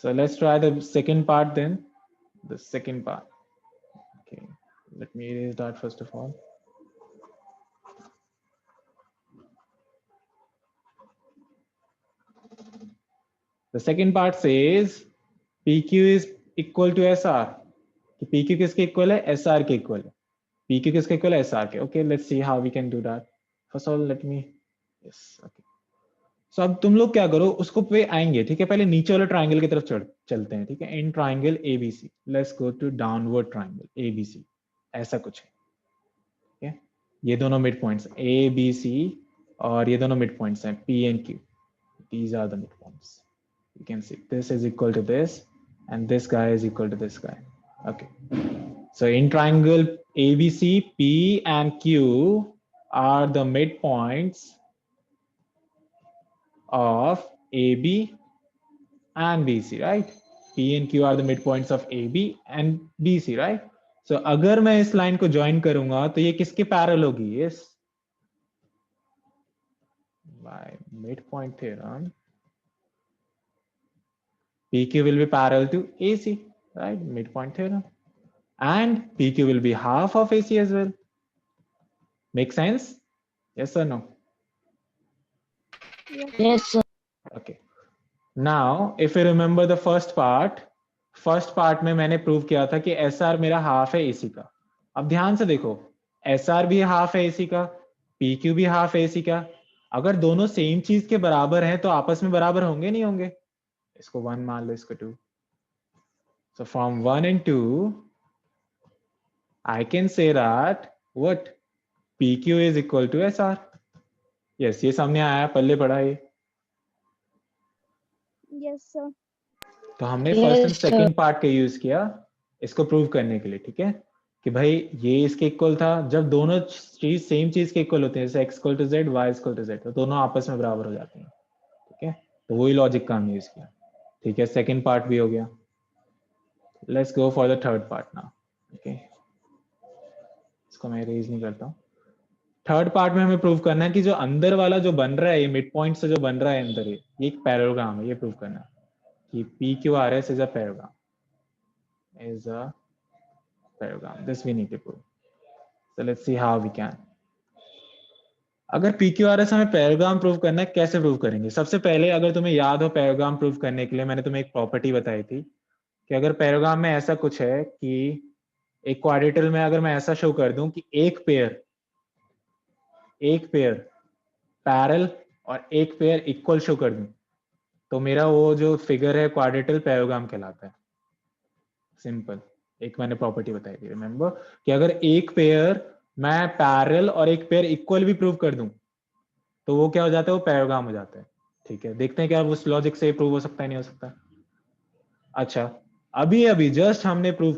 So let's try the second part then. The second part. Okay, let me erase that first of all. The second part says PQ is equal to SR. PQ किसके equal है? SR के equal है. PQ किसके equal है? SR के. Okay, let's see how we can do that. First of all, let me. Yes. Okay. So अब तुम लोग क्या करो, उसको पे आएंगे, ठीक है. पहले नीचे वाले ट्राइंगल की तरफ चलते हैं, ठीक है. In triangle ABC, let's go to downward triangle ABC. ऐसा कुछ है, ठीक है. ये दोनों मिड पॉइंट्स ABC और ये दोनों मिड पॉइंट्स हैं P and Q. These are the midpoints. You can see this is equal to this and this guy is equal to this guy. Okay. So in triangle ABC, P and Q are the midpoints of AB and BC, right? P and Q are the midpoints of AB and BC, right? So अगर मैं इस line को join करूंगा तो ये किसके parallel होगी? Yes. By midpoint theorem, PQ will be parallel to AC, right? Midpoint theorem. And PQ will be half of AC as well. Make sense? Yes or no? Yes, sir. Okay. Now, if you remember the first part में मैंने prove किया था कि SR मेरा half है AC का. अब ध्यान से देखो, SR भी हाफ है AC का, PQ भी हाफ है AC का. अगर दोनों सेम चीज के बराबर हैं तो आपस में बराबर होंगे नहीं होंगे? इसको 1 मान लो, इसको 2. So from 1 and 2, I can say that what? PQ is equal to SR. Yes, ये सामने आया, पल्ले पड़ा ये. Yes, sir. तो हमने Yes, first and sir. Second part का यूज किया इसको प्रूव करने के लिए, ठीक है. कि भाई ये इसके इक्वल था. जब दोनों चीज सेम चीज के इक्वल होते हैं, जैसे x equal to z, y equal to z, तो दोनों आपस में बराबर हो जाते हैं, ठीक है. तो वही लॉजिक का हमने यूज किया, ठीक है. सेकंड पार्ट भी हो गया. Let's go for the third part now. Okay, इसको मैं इरेज नहीं करता हूँ. थर्ड पार्ट में हमें प्रूव करना है कि जो अंदर वाला जो बन रहा है, ये मिड पॉइंट से जो बन रहा है अंदर, ये एक पैरेललोग्राम है. ये प्रूव करना है कि PQRS is a parallelogram. This we need to prove. So let's see how we can. अगर PQRS हमें पैरेललोग्राम प्रूव करना है, कैसे प्रूव करेंगे? सबसे पहले, अगर तुम्हें याद हो, पैरेललोग्राम प्रूव करने के लिए मैंने तुम्हें एक प्रॉपर्टी बताई थी कि अगर पैरेललोग्राम में ऐसा कुछ है कि एक क्वाड्रेटल में अगर मैं ऐसा शो कर दूं कि एक पेयर पैरेलल और एक पेयर इक्वल शो कर दूं, तो मेरा वो जो फिगर है क्वाड्रेटल पैरेललोग्राम कहलाता है. सिंपल. एक मैंने प्रॉपर्टी बताई थी, रिमेंबर, कि अगर एक पेयर मैं पैरेलल और एक पेयर इक्वल भी प्रूव कर दूं तो वो क्या हो जाता है? वो पैरेललोग्राम हो जाता है, ठीक है. देखते हैं क्या उस लॉजिक से प्रूव हो सकता है, नहीं हो सकता. अच्छा, अभी जस्ट हमने प्रूव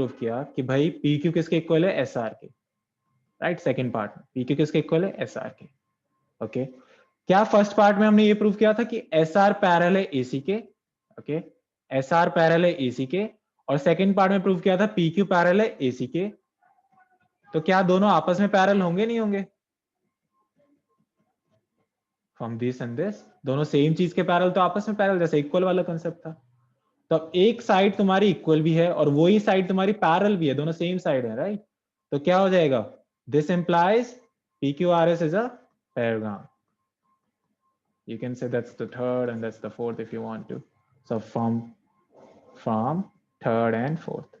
किया कि भाई PQ किसके इक्वल है? SR के, राइट. सेकंड पार्ट में PQ किसके इक्वल है? SR के. ओके. क्या फर्स्ट पार्ट में हमने ये प्रूव किया था कि SR पैरेलल है AC के? ओके, SR पैरेलल है AC के. और सेकंड पार्ट में प्रूव किया था PQ पैरेलल है AC के. तो क्या दोनों आपस में पैरेलल होंगे, नहीं होंगे? फ्रॉम दिस एंड दिस, दोनों सेम चीज के पैरेलल तो आपस में पैरेलल, जैसे इक्वल वाला कांसेप्ट था. तो अब एक साइड तुम्हारी इक्वल भी है और वही साइड तुम्हारी पैरेलल भी है, दोनों सेम साइड है, राइट. तो क्या हो जाएगा? This implies PQRS is a parallelogram. You can say that's the third and that's the fourth if you want to. So from third and fourth.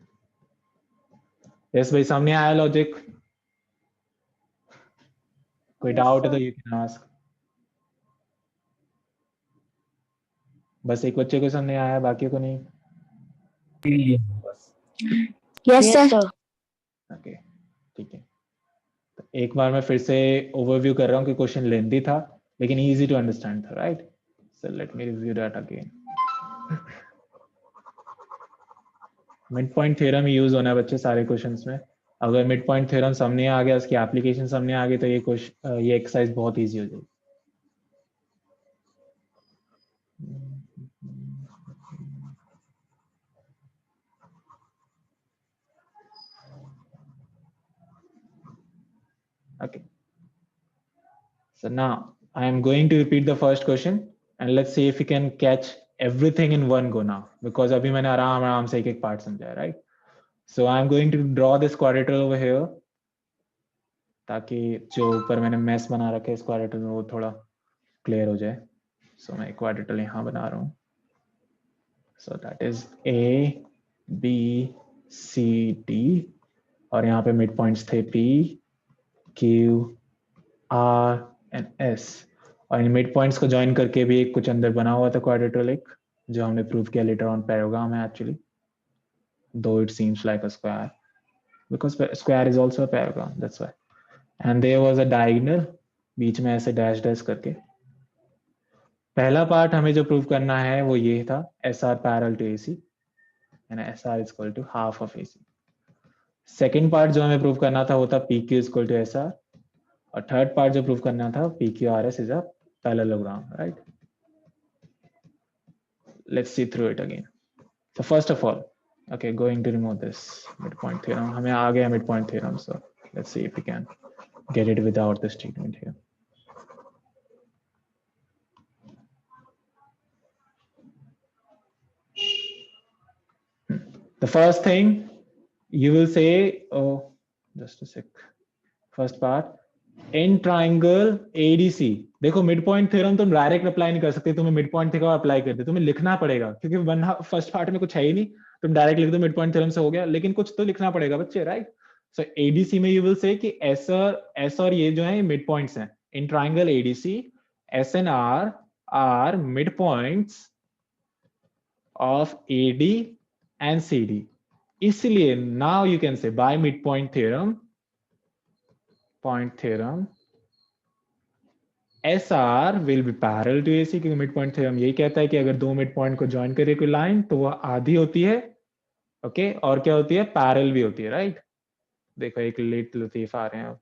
Yes, भाई सामने आया लॉजिक? कोई Yes, डाउट है sir. तो यू कैन आस्क. बस एक बच्चे को सामने आया, बाकी को नहीं. Yes, sir. ओके, ठीक है. तो एक बार मैं फिर से ओवरव्यू कर रहा हूँ कि क्वेश्चन लेंथी था लेकिन इजी टू अंडरस्टैंड था, right. So let me review that again. Mid point theorem use होना है बच्चे सारे क्वेश्चंस में. अगर मिड पॉइंट थ्योरम सामने आ गया, उसकी एप्लीकेशन सामने आ गई, तो ये एक्सरसाइज बहुत इजी हो जाएगी. Okay. So now I am going to repeat the first question and let's see if you can catch everything in one go now, because अभी मैंने आराम से एक पार्ट समझाया, right? So I'm going to draw this quadrilateral over here, ताकि जो ऊपर मैंने मैस बना रखे इस क्वाड्रेटल में वो थोड़ा क्लियर हो जाए. So मैं क्वाड्रेटल यहाँ बना रहा हूँ. So that is A, B, C, D, और यहाँ पे मिड पॉइंट्स थे P, Q, R and S, और इन मिड पॉइंट्स को ज्वाइन करके भी एक कुछ अंदर बना हुआ था क्वाड्रेटल एक, जो हमने प्रूव किया लेटर ऑन पैराग्राम है actually, though it seems like a square, because square is also a paragon, that's why. And there was a diagonal, बीच में ऐसे डैश डैश करके. पहला पार्ट हमें जो प्रूव करना है वो ये था, SR parallel to AC and SR is equal to half of AC. Second part जो हमें प्रूव करना था वो था PQ is equal to SR, और थर्ड पार्ट जो प्रूव करना था PQRS is a parallelogram, right? Let's see through it again. So first of all, okay, going to remove this midpoint theorem. हमें आ गया midpoint theorem, so let's see if we can get it without this statement here. The first thing you will say, oh, just a sec. First part, in triangle ADC. देखो mid point theorem तुम direct apply नहीं कर सकते, तुम्हें mid point theorem apply कर दे, तुम्हें लिखना पड़ेगा, क्योंकि फर्स्ट पार्ट में कुछ है ही नहीं, तुम डायरेक्ट लिख दो मिड पॉइंट थ्योरम से हो गया, लेकिन कुछ तो लिखना पड़ेगा बच्चे, राइट? सो एडीसी में यू विल से कि एस और ये जो है मिड पॉइंट्स हैं. In triangle ADC S and R mid points of AD and CD. इसलिए now you can say by mid point theorem, SR will be parallel to AC, क्योंकि mid point theorem यही कहता है कि अगर दो mid point को join करे कोई लाइन तो वो आधी होती है, ओके, और क्या होती है, पैरेलल भी होती है, राइट? देखो एक लेट लतीफ आ रहे हैं,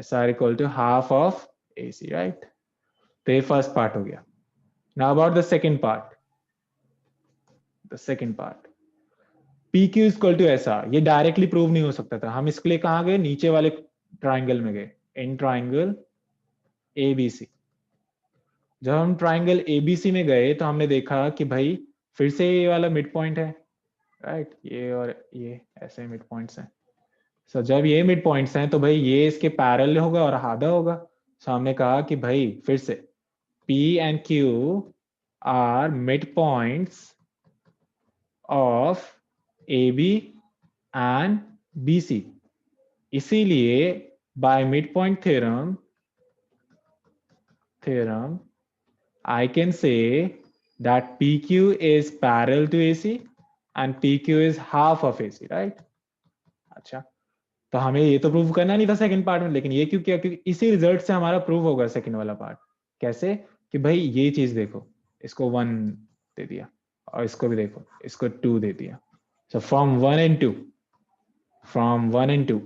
SR equal to half of AC, right? तो ये फर्स्ट पार्ट हो गया. Now about the second part. PQ is equal to SR, ये डायरेक्टली प्रूव नहीं हो सकता था, हम इसके लिए कहाँ गए, नीचे वाले ट्राइंगल में गए, इन ट्राइंगल ABC. जब हम ट्राइंगल ABC में गए तो हमने देखा कि भाई फिर से ये वाला मिड पॉइंट है, राइट? ये और ये ऐसे मिड पॉइंट्स हैं. सो जब ये मिड पॉइंट्स हैं तो भाई ये इसके पैरेलल होगा और आधा होगा. सो हमने कहा कि भाई फिर से P and Q are mid points of AB and BC. इसीलिए by mid point theorem I can say that PQ is parallel to AC and PQ is half of AC, right? अच्छा, तो हमें ये तो प्रूव करना नहीं था second part में, लेकिन ये क्यों किया, क्योंकि इसी रिजल्ट से हमारा प्रूव होगा सेकंड वाला पार्ट. कैसे? कि भाई ये चीज देखो, इसको 1 दे दिया और इसको भी देखो, इसको 2 दे दिया. So from 1 and 2,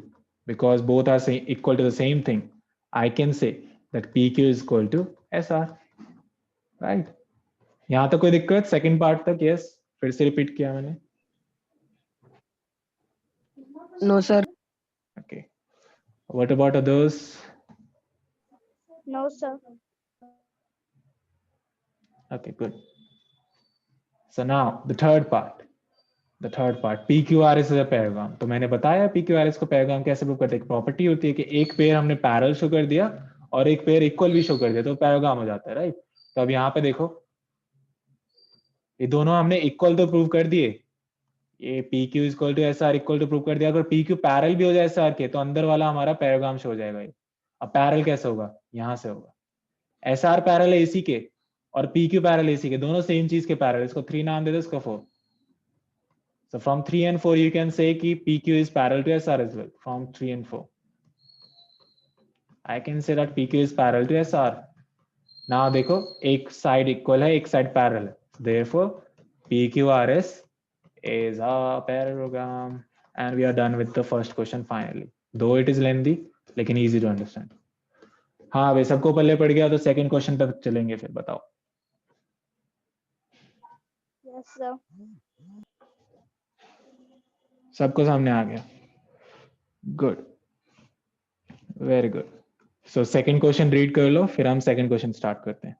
because both are equal to the same thing, I can say that PQ is equal to SR, right? यहां तक कोई दिक्कत? सेकंड पार्ट तक? यस, फिर से रिपीट किया मैंने. No sir. Okay, what about others? No, sir. Okay, good. So now the third part, PQRS is a paragon. तो मैंने बताया PQRS को पैरागॉन कैसे प्रूव करते हैं. प्रॉपर्टी होती है कि एक पेयर हमने पैरेलल शो कर दिया और एक पेयर इक्वल भी शो कर दिया तो पैरागॉन हो जाता है, राइट? तो अब यहाँ पे देखो, ये दोनों हमने इक्वल तो प्रूव कर दिए, ये PQ equal to SR equal to prove कर दिया. अगर PQ पैरेलल भी हो जाए SR के तो अंदर वाला हमारा पैराग्राम शो हो जाएगा. ये अब पैरेलल कैसे होगा? यहां से होगा. SR पैरेलल AC के और PQ पैरेलल AC के, दोनों सेम चीज के पैरेलल. इसको 3 नाम दे दो, इसको 4. So from 3 and 4 you can say कि PQ is parallel to SR as well. From 3 and 4 I can say that PQ is parallel to SR. Now देखो, एक साइड इक्वल है, एक साइड पैरेलल है. Therefore PQRS is a parallelogram, and we are done with the first question finally. Though it is lengthy, लेकिन easy to understand. हाँ भाई, सबको पल्ले पड़ गया तो सेकंड क्वेश्चन तक चलेंगे. फिर बताओ. Yes, sir. सबको सामने आ गया? Good, very good. So second question read कर लो, फिर हम सेकंड क्वेश्चन स्टार्ट करते हैं.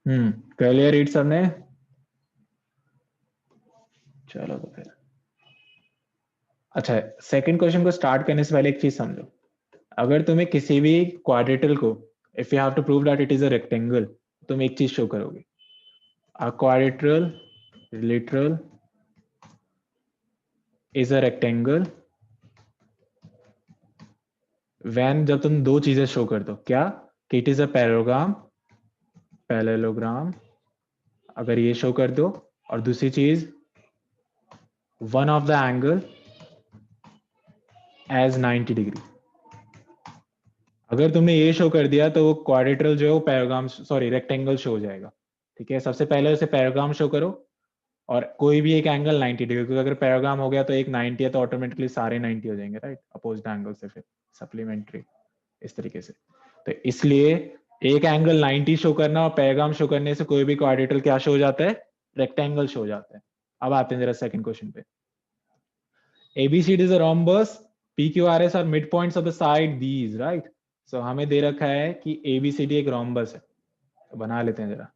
कर लिया रीड सबने? चलो तो फिर अच्छा, सेकंड क्वेश्चन को स्टार्ट करने से पहले एक चीज समझो। अगर तुम्हें किसी भी क्वाड्रेटल को, if you have to prove that it is a rectangle, तुम एक चीज शो करोगे, a quadrilateral is a rectangle when, जब तुम दो चीजें शो कर दो, क्या कि इट इज अ पैरेललोग्राम, अगर ये शो कर दो, और दूसरी चीज one of the angle as 90 degree. अगर तुमने ये शो कर दिया तो वो क्वाड्रेटल जो है वो पैराग्राम, सॉरी रेक्टेंगल शो हो जाएगा। ठीक है, सबसे पहले उसे पैराग्राम शो करो और कोई भी एक एंगल 90 डिग्री, क्योंकि अगर पैराग्राम हो गया तो एक 90 है तो ऑटोमेटिकली सारे 90 हो जाएंगे, राइट, अपोजिट एंगल से, फिर सप्लीमेंट्री इस तरीके से। तो इसलिए एक एंगल 90 शो करना और पैराग्राम शो करने से कोई भी क्वाड्रेटल क्या शो हो जाता है, रेक्टेंगल शो हो जाता है। अब आते हैं जरा सेकंड क्वेश्चन पे। ABCD is a rhombus, PQRS are midpoints of the side these, right? So हमें दे रखा है कि ABCD एक rhombus है, तो बना लेते हैं जरा।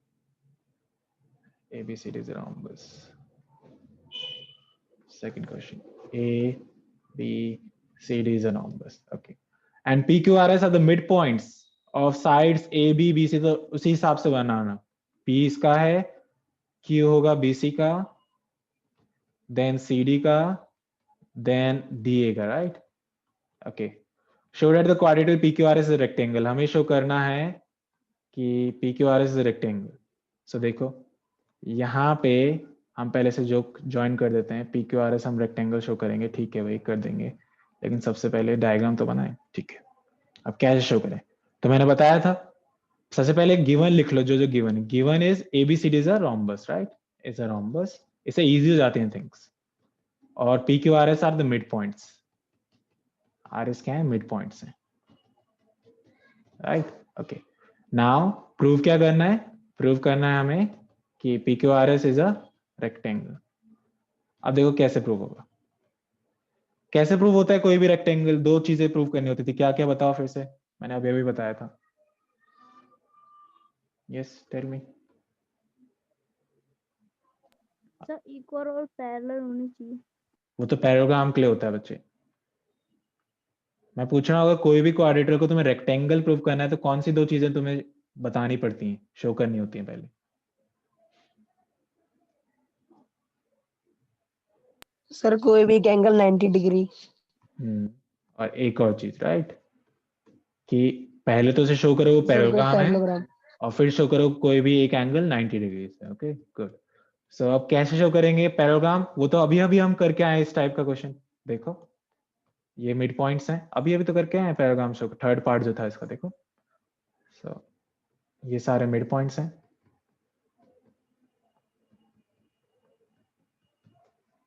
ABCD is a rhombus. Second question. ABCD is a rhombus. Okay. And PQRS are the midpoints of sides AB, BC, तो उसी हिसाब से बनाना। P इसका है, Q होगा BC का, then CD का, then DA का, right? Okay. Show that the quadrilateral PQRS is a rectangle. हमें शो करना है कि PQRS is a rectangle. So देखो यहाँ पे हम पहले से जो ज्वाइन कर देते हैं, PQRS हम रेक्टेंगल शो करेंगे, ठीक है वही कर देंगे, लेकिन सबसे पहले डायग्राम तो बनाएं, ठीक है। अब कैसे शो करें, तो मैंने बताया था, सबसे पहले गिवन लिख लो, जो जो गिवन है। Given is ABCD is a rhombus, right, is a rhombus. इससे इजी हो जाती हैं थिंग्स। और PQRS are the mid points, RS क्या है, मिड पॉइंट्स है, राइट। ओके, नाउ प्रूव क्या करना है, प्रूव करना है हमें कि PQRS इज अ रेक्टेंगल। अब देखो कैसे प्रूव होगा, कैसे प्रूव होता है कोई भी रेक्टेंगल। दो चीजें प्रूव करनी होती थी, क्या क्या बताओ फिर से, मैंने अभी अभी बताया था। Yes tell me. Sir equal और पैरेलल होनी चाहिए। वो तो पैराग्राम के लिए होता है बच्चे। मैं पूछ रहा हूँ अगर कोई भी क्वाड्रेटर को तुम्हें रेक्टेंगल प्रूव करना है तो कौन सी दो चीजें तुम्हें बतानी पड़ती हैं, शो करनी होती हैं पहले। सर कोई भी एक एंगल 90 डिग्री। और एक और चीज, राइट, कि पहले तो उसे शो करो वो सर पैराग्राम है, पैरेललोग्राम। और फिर शो करो कोई भी एक एंगल 90 डिग्री से। Okay good. सो अब कैसे शो करेंगे पैराग्राम, वो तो अभी अभी हम करके आए इस टाइप का क्वेश्चन। देखो ये मिड पॉइंट्स हैं, अभी अभी तो करके आए पैराग्राम शो, थर्ड पार्ट जो था इसका, देखो। सो ये सारे मिड पॉइंट्स हैं।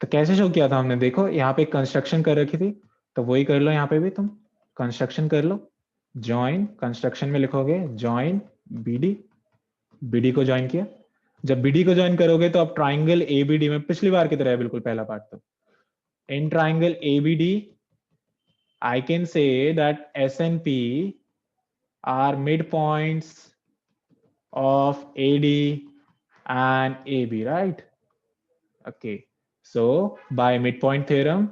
तो कैसे शो किया था हमने, देखो यहाँ पे कंस्ट्रक्शन कर रखी थी, तो वही कर लो यहाँ पे भी तुम, कंस्ट्रक्शन कर लो। ज्वाइन, कंस्ट्रक्शन में लिखोगे ज्वाइन BD, BD को ज्वाइन किया। जब BD को ज्वाइन करोगे तो अब ट्राइंगल ABD में पिछली बार की तरह है बिल्कुल पहला पार्ट। तो in triangle ABD I can say that S and P are midpoints of AD and AB, right? Okay, so by midpoint theorem,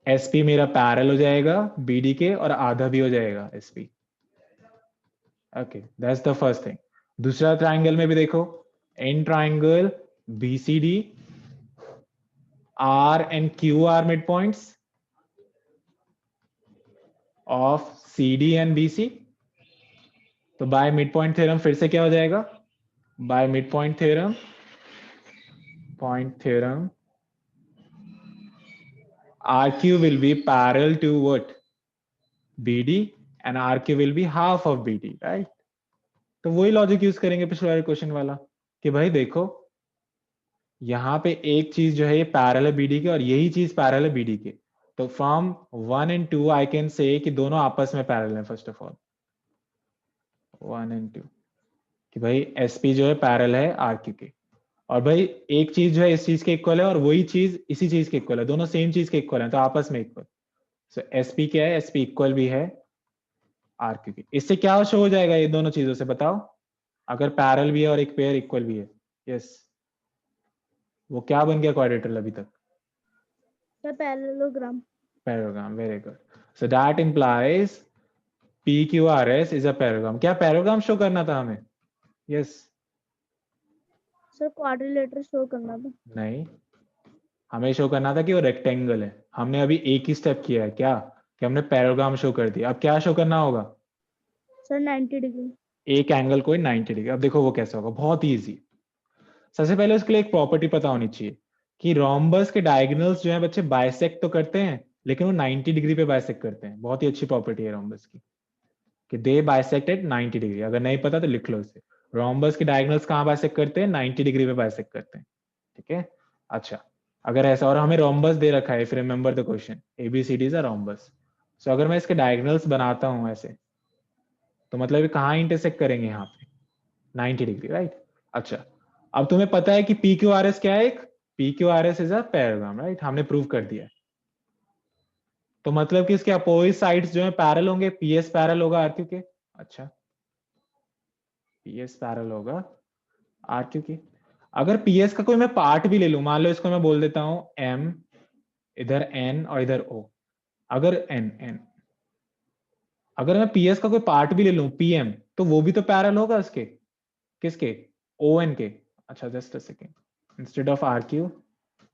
SP मेरा पैरेलल हो जाएगा BD के और आधा भी हो जाएगा SP। Okay that's the first thing. दूसरा ट्राइंगल में भी देखो, in triangle BCD R and Q are midpoints of CD and BC। तो बाय मिडपॉइंट थ्योरम फिर से क्या हो जाएगा, by midpoint theorem, RQ will be parallel to what, BD, and RQ will be half of BD, right? तो वही logic use करेंगे पिछले वाले क्वेश्चन वाला, कि भाई देखो यहाँ पे एक चीज जो है ये पैरेलल है BD के और यही चीज पैरेलल है BD के, तो from 1 and 2 I can say कि दोनों आपस में पैरेलल है। फर्स्ट ऑफ ऑल 1 and 2, कि भाई SP जो है पैरेलल है RQ के। और भाई एक चीज जो है इस चीज के इक्वल है और वही चीज इसी चीज के इक्वल है, दोनों सेम चीज के इक्वल है तो आपस में इक्वल। सो एसपी क्या है, एसपी इक्वल भी है आर क्यू की। इससे क्या शो हो जाएगा ये दोनों चीजों से बताओ, अगर पैरेलल भी है और एक पेयर इक्वल भी है। यस, वो क्या बन गया क्वाड्रेटरल अभी तक? Sir parallelogram. Parallelogram, very good. So that implies PQRS is a parallelogram. क्या पैरेललोग्राम शो करना था हमें? यस। सर क्वाड्रिलेटरल शो करना था। नहीं, हमें शो करना था कि वो रेक्टेंगल है। हमने अभी एक ही स्टेप किया है क्या, कि हमने पैरेललोग्राम शो कर दिया। अब क्या शो करना होगा? Sir 90 degree. एक एंगल कोई 90 डिग्री। अब देखो वो कैसे होगा, बहुत ही इजी। सबसे पहले उसके लिए एक प्रॉपर्टी पता होनी चाहिए कि रोम्बस के डायगोनल्स जो है बच्चे बाइसेक्ट तो करते हैं लेकिन वो 90 डिग्री पे बाइसेक्ट करते हैं। बहुत ही अच्छी प्रॉपर्टी है रोम्बस की कि दे बाइसेक्ट एट 90 डिग्री। अगर नहीं पता तो लिख लो इसे। रोम्बस के डायगोनल्स कहाँ बाइसेक्ट करते हैं? 90 डिग्री पे बाइसेक्ट करते हैं। ठीक है, अच्छा। अगर ऐसा, और हमें रोम्बस दे रखा है, if remember the question, ABCD is a rhombus. So अगर मैं इसके डायगोनल्स बनाता हूं ऐसे, तो मतलब ये कहाँ इंटरसेक्ट करेंगे? यहाँ पे 90 डिग्री, राइट। अच्छा, अब तुम्हें पता है कि PQRS क्या है? एक PQRS is a parallelogram, right, हमने प्रूव कर दिया है। तो मतलब कि इसके अपोजिट साइड्स जो है पैरेलल होंगे। PS पैरेलल होगा RQ के। अच्छा, PS पैरेलल होगा RQ के। अगर PS का कोई मैं पार्ट भी ले लूं, मान लो इसको मैं बोल देता हूं M, इधर N और इधर O। अगर N अगर मैं PS का कोई पार्ट भी ले लूं PM, तो वो भी तो पैरेलल होगा उसके। किसके? ON के। अच्छा, just a second, instead of RQ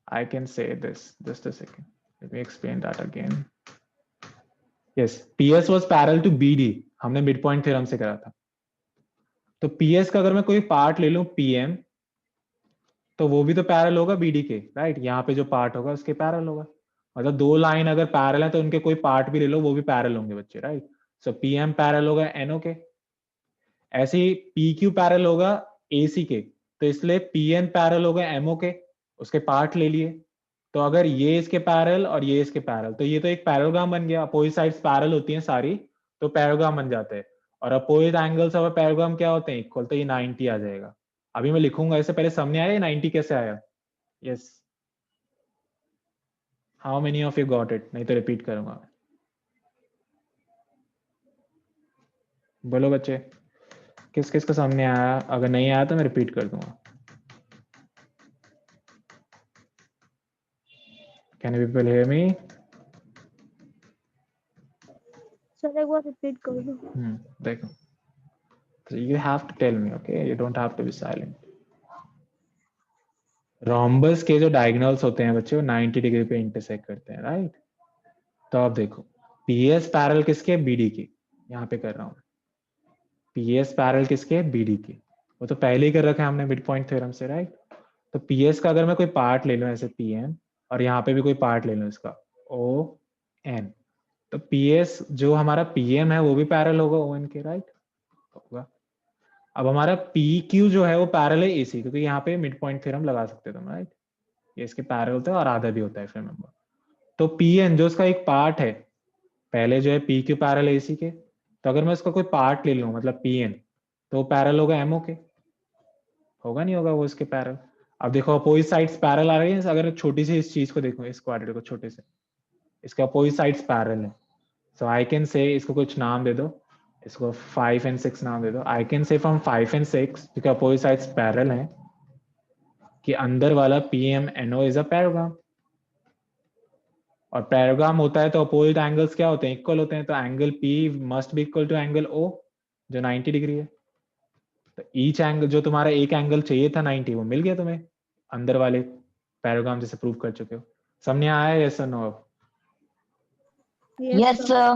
I can say this. Just a second. Let me explain that again. Yes, PS was parallel to BD. हमने मिड पॉइंट थ्योरम से करा था। तो PS का अगर मैं कोई पार्ट ले लूं PM, तो वो भी तो पैरेलल होगा BD के, राइट। यहाँ पे जो पार्ट होगा उसके पैरेलल होगा। मतलब दो लाइन अगर पैरेलल है तो उनके कोई पार्ट भी ले लो, वो भी पैरेलल होंगे बच्चे, राइट। सो PM पैरेलल होगा NO के। ऐसे ही PQ पैरेलल होगा AC के, तो इसलिए PN पैरेलल होगा MO के। उसके पार्ट ले लिए। तो अगर ये इसके पैरेलल और ये इसके पैरेलल, तो ये तो एक पैरेललोग्राम बन गया। अपोजिट साइड्स पैरेलल होती हैं सारी, तो पैरेललोग्राम बन जाते हैं। और अपोजिट एंगल्स ऑफ पैरेललोग्राम क्या होते हैं? इक्वल। तो ये 90 आ जाएगा। अभी मैं लिखूंगा, इससे पहले सामने आया 90 कैसे आया? Yes, how many of you got it? नहीं तो रिपीट करूंगा। बोलो बच्चे, किस किस का सामने आया? अगर नहीं आया तो मैं रिपीट कर दूंगा। Can you people hear me? Sir एक बार रिपीट कर दो। देखो, you have to tell me, okay? You don't have to be silent. Rhombus के जो डायगोनल्स होते हैं बच्चे, वो 90 डिग्री पे इंटरसेक्ट करते हैं, राइट। तो अब देखो, PS पैरेलल किसके? BD की। यहाँ पे कर रहा हूँ PS पैरेलल किसके? BD की। वो तो पहले ही कर रखा है हमने मिड पॉइंट थ्योरम से, राइट। तो PS का अगर मैं कोई पार्ट ले लूँ ऐसे PM, और यहाँ पे भी कोई पार्ट ले लूँ इसका ON, तो PS जो हमारा PM है वो भी पैरेलल होगा ON के, राइट होगा। अब हमारा PQ जो है वो पैरेलल है AC, क्योंकि यहाँ पे मिड पॉइंट थ्योरम लगा सकते हो तुम, राइट। ये इसके पैरेलल होता है और आधा भी होता है, फिर रिमेंबर। तो PN जो उसका एक पार्ट है, पहले जो है PQ पैरेलल AC के, तो अगर मैं उसका कोई पार्ट ले लूँ मतलब PN, तो पैरेलल होगा MO के। होगा नहीं होगा वो इसके पैरेलल? अब देखो अपोजिट साइड्स पैरेलल आ रही है। अगर छोटी सी इस चीज को देखो, इस क्वाड्रेट को छोटे से, इसके अपोजिट साइड्स पैरेलल है। सो आई कैन से, इसको कुछ नाम दे दो, इसको 5 and 6 नाम दे दो। I can say from 5 and 6, क्योंकि अपोजिट साइड्स पैरेलल हैं, कि अंदर वाला PMNO इज अ पैरेललोग्राम। और पैरेललोग्राम होता है तो अपोजिट एंगल्स क्या होते हैं? इक्वल होते हैं। तो angle P must be equal to angle O, जो 90 डिग्री है। तो ईच एंगल, जो तुम्हारा एक एंगल चाहिए था 90, वो मिल गया तुम्हें अंदर वाले पैरेललोग्राम जैसे प्रूव कर चुके हो। समझ आया? यस और no? Yes, sir.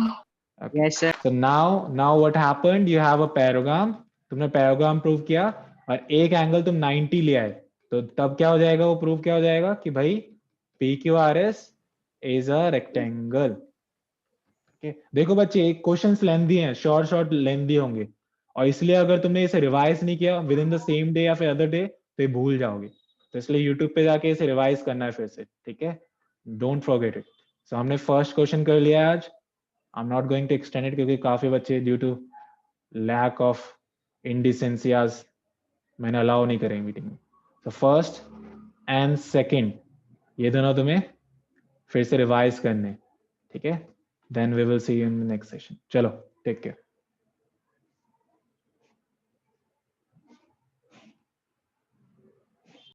Okay. Yes, sir. So now what happened? You have a parallelogram, तुमने पैरेललोग्राम प्रूव किया और एक एंगल तुम 90 ले आए, तो तब क्या हो जाएगा? वो प्रूव क्या हो जाएगा कि भाई PQRS इज अ रेक्टेंगल। देखो बच्चे, एक क्वेश्चंस लेंथी हैं, शॉर्ट लेंथी होंगे, और इसलिए अगर तुमने इसे रिवाइज नहीं किया with in the same day या फिर अदर डे, तो ये भूल जाओगे। तो इसलिए यूट्यूब पे जाके इसे रिवाइज करना है फिर से, ठीक है? Don't forget it. सो हमने फर्स्ट क्वेश्चन कर लिया आज। I am not going to extend it, क्योंकि काफी बच्चे due to lack of indecency आज मैंने अलाउ नहीं करेंगे मीटिंग में। तो फर्स्ट एंड सेकंड ये दोनों तुम्हें फिर से रिवाइज करने, ठीक है? Then we will see you in the next session. चलो, टेक केयर.